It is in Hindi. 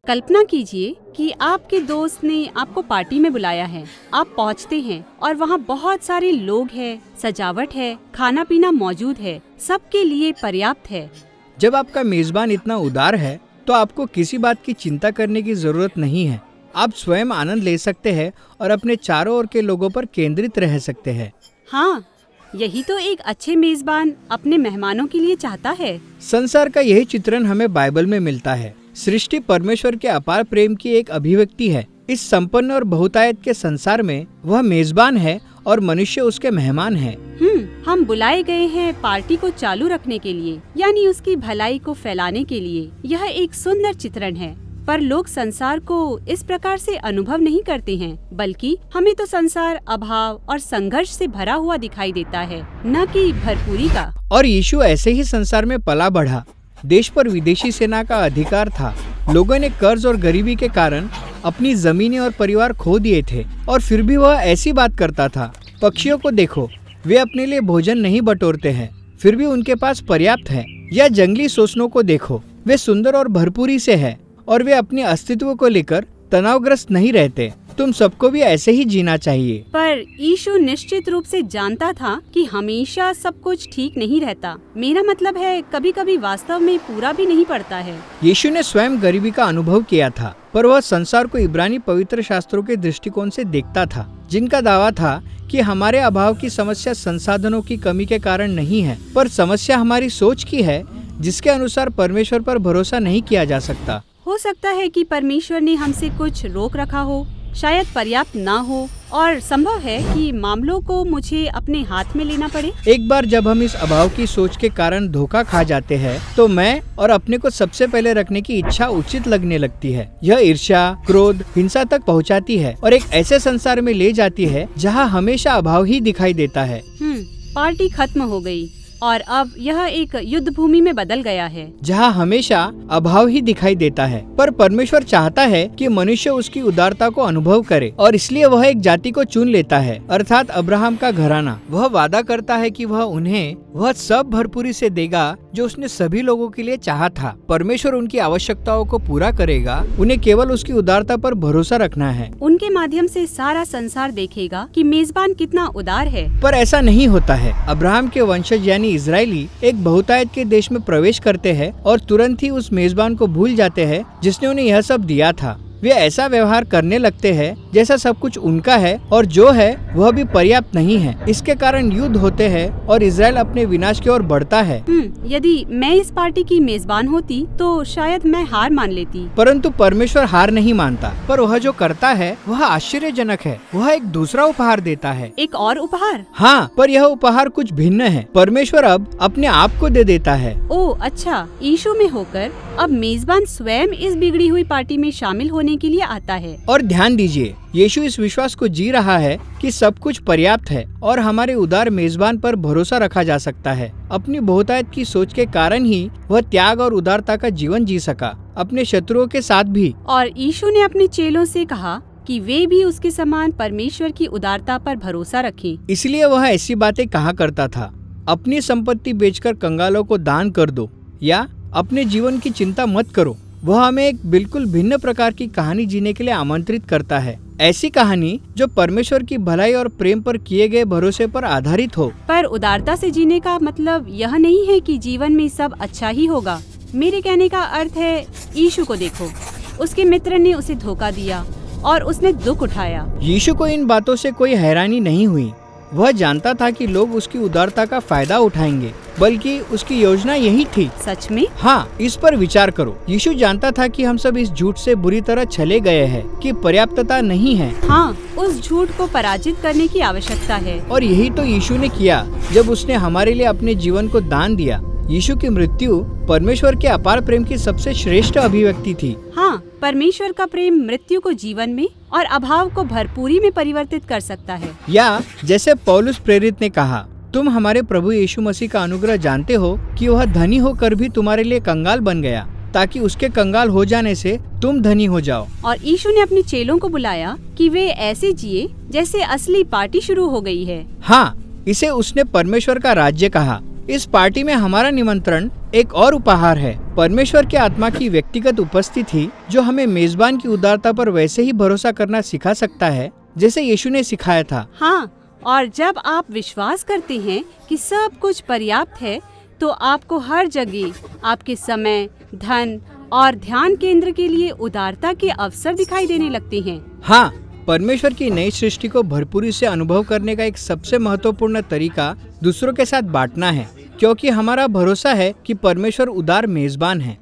कल्पना कीजिए कि आपके दोस्त ने आपको पार्टी में बुलाया है। आप पहुंचते हैं और वहां बहुत सारे लोग हैं, सजावट है, खाना पीना मौजूद है, सबके लिए पर्याप्त है। जब आपका मेजबान इतना उदार है तो आपको किसी बात की चिंता करने की जरूरत नहीं है। आप स्वयं आनंद ले सकते हैं और अपने चारों ओर के लोगों पर केंद्रित रह सकते हैं। हाँ, यही तो एक अच्छे मेजबान अपने मेहमानों के लिए चाहता है। संसार का यही चित्रण हमें बाइबल में मिलता है। सृष्टि परमेश्वर के अपार प्रेम की एक अभिव्यक्ति है। इस संपन्न और बहुतायत के संसार में वह मेजबान है और मनुष्य उसके मेहमान है। हम बुलाए गए हैं पार्टी को चालू रखने के लिए, यानी उसकी भलाई को फैलाने के लिए। यह एक सुंदर चित्रण है, पर लोग संसार को इस प्रकार से अनुभव नहीं करते हैं, बल्कि हमें तो संसार अभाव और संघर्ष से भरा हुआ दिखाई देता है, न कि भरपूरी का। और यीशु ऐसे ही संसार में पला बढ़ा। देश पर विदेशी सेना का अधिकार था। लोगों ने कर्ज और गरीबी के कारण अपनी जमीनें और परिवार खो दिए थे, और फिर भी वह ऐसी बात करता था। पक्षियों को देखो, वे अपने लिए भोजन नहीं बटोरते हैं, फिर भी उनके पास पर्याप्त है। या जंगली सोसनों को देखो, वे सुंदर और भरपूरी से है, और वे अपने अस्तित्व को लेकर तनावग्रस्त नहीं रहते। तुम सबको भी ऐसे ही जीना चाहिए। पर यीशु निश्चित रूप से जानता था कि हमेशा सब कुछ ठीक नहीं रहता। मेरा मतलब है, कभी कभी वास्तव में पूरा भी नहीं पड़ता है। यीशु ने स्वयं गरीबी का अनुभव किया था, पर वह संसार को इब्रानी पवित्र शास्त्रों के दृष्टिकोण से देखता था, जिनका दावा था कि हमारे अभाव की समस्या संसाधनों की कमी के कारण नहीं है, पर समस्या हमारी सोच की है, जिसके अनुसार परमेश्वर पर भरोसा नहीं किया जा सकता। हो सकता है कि परमेश्वर ने हमसे कुछ रोक रखा हो, शायद पर्याप्त ना हो, और संभव है कि मामलों को मुझे अपने हाथ में लेना पड़े। एक बार जब हम इस अभाव की सोच के कारण धोखा खा जाते हैं, तो मैं और अपने को सबसे पहले रखने की इच्छा उचित लगने लगती है। यह ईर्ष्या, क्रोध, हिंसा तक पहुंचाती है और एक ऐसे संसार में ले जाती है जहां हमेशा अभाव ही दिखाई देता है। पार्टी खत्म हो गई और अब यह एक युद्ध भूमि में बदल गया है, जहाँ हमेशा अभाव ही दिखाई देता है। पर परमेश्वर चाहता है कि मनुष्य उसकी उदारता को अनुभव करे, और इसलिए वह एक जाति को चुन लेता है, अर्थात अब्राहम का घराना। वह वादा करता है कि वह उन्हें वह सब भरपूरी से देगा जो उसने सभी लोगों के लिए चाहा था। परमेश्वर उनकी आवश्यकताओं को पूरा करेगा। उन्हें केवल उसकी उदारता पर भरोसा रखना है। उनके माध्यम से सारा संसार देखेगा कि मेजबान कितना उदार है। पर ऐसा नहीं होता है। अब्राहम के वंशज यानी इजरायली एक बहुतायत के देश में प्रवेश करते हैं और तुरंत ही उस मेजबान को भूल जाते हैं जिसने उन्हें यह सब दिया था। वे ऐसा व्यवहार करने लगते हैं जैसा सब कुछ उनका है, और जो है वह भी पर्याप्त नहीं है। इसके कारण युद्ध होते हैं और इजराइल अपने विनाश की ओर बढ़ता है। यदि मैं इस पार्टी की मेजबान होती तो शायद मैं हार मान लेती। परंतु परमेश्वर हार नहीं मानता, पर वह जो करता है वह आश्चर्यजनक है। वह एक दूसरा उपहार देता है। एक और उपहार? हाँ, पर यह उपहार कुछ भिन्न है। परमेश्वर अब अपने आप को दे देता है। ओह अच्छा, यीशु में होकर अब मेजबान स्वयं इस बिगड़ी हुई पार्टी में शामिल होने के लिए आता है। और ध्यान दीजिए, यीशु इस विश्वास को जी रहा है कि सब कुछ पर्याप्त है और हमारे उदार मेजबान पर भरोसा रखा जा सकता है। अपनी बहुतायत की सोच के कारण ही वह त्याग और उदारता का जीवन जी सका, अपने शत्रुओं के साथ भी। और यीशु ने अपने चेलों से कहा कि वे भी उसके समान परमेश्वर की उदारता पर भरोसा रखें। इसलिए वह ऐसी बातें कहा करता था, अपनी संपत्ति बेचकर कंगालों को दान कर दो, या अपने जीवन की चिंता मत करो। वह हमें एक बिल्कुल भिन्न प्रकार की कहानी जीने के लिए आमंत्रित करता है। ऐसी कहानी जो परमेश्वर की भलाई और प्रेम पर किए गए भरोसे पर आधारित हो। पर उदारता से जीने का मतलब यह नहीं है कि जीवन में सब अच्छा ही होगा। मेरे कहने का अर्थ है, यीशु को देखो, उसके मित्र ने उसे धोखा दिया और उसने दुख उठाया। यीशु को इन बातों से कोई हैरानी नहीं हुई। वह जानता था कि लोग उसकी उदारता का फायदा उठाएंगे, बल्कि उसकी योजना यही थी। सच में? हाँ, इस पर विचार करो। यीशु जानता था कि हम सब इस झूठ से बुरी तरह छले गए हैं कि पर्याप्तता नहीं है। हाँ, उस झूठ को पराजित करने की आवश्यकता है। और यही तो यीशु ने किया जब उसने हमारे लिए अपने जीवन को दान दिया। यीशु की मृत्यु परमेश्वर के अपार प्रेम की सबसे श्रेष्ठ अभिव्यक्ति थी। हाँ, परमेश्वर का प्रेम मृत्यु को जीवन में और अभाव को भरपूरी में परिवर्तित कर सकता है। या जैसे पौलुस प्रेरित ने कहा, तुम हमारे प्रभु यीशु मसीह का अनुग्रह जानते हो कि वह धनी होकर भी तुम्हारे लिए कंगाल बन गया, ताकि उसके कंगाल हो जाने से तुम धनी हो जाओ। और यीशु ने अपने चेलों को बुलाया कि वे ऐसे जिए जैसे असली पार्टी शुरू हो गई है। हाँ, इसे उसने परमेश्वर का राज्य कहा। इस पार्टी में हमारा निमंत्रण एक और उपहार है। परमेश्वर के आत्मा की व्यक्तिगत उपस्थिति जो हमें मेजबान की उदारता पर वैसे ही भरोसा करना सिखा सकता है जैसे यीशु ने सिखाया था। हाँ, और जब आप विश्वास करते हैं कि सब कुछ पर्याप्त है, तो आपको हर जगह आपके समय, धन और ध्यान केंद्र के लिए उदारता के अवसर दिखाई देने लगते हैं। हाँ, परमेश्वर की नई सृष्टि को भरपूरी से अनुभव करने का एक सबसे महत्वपूर्ण तरीका दूसरों के साथ बांटना है, क्योंकि हमारा भरोसा है कि परमेश्वर उदार मेजबान है।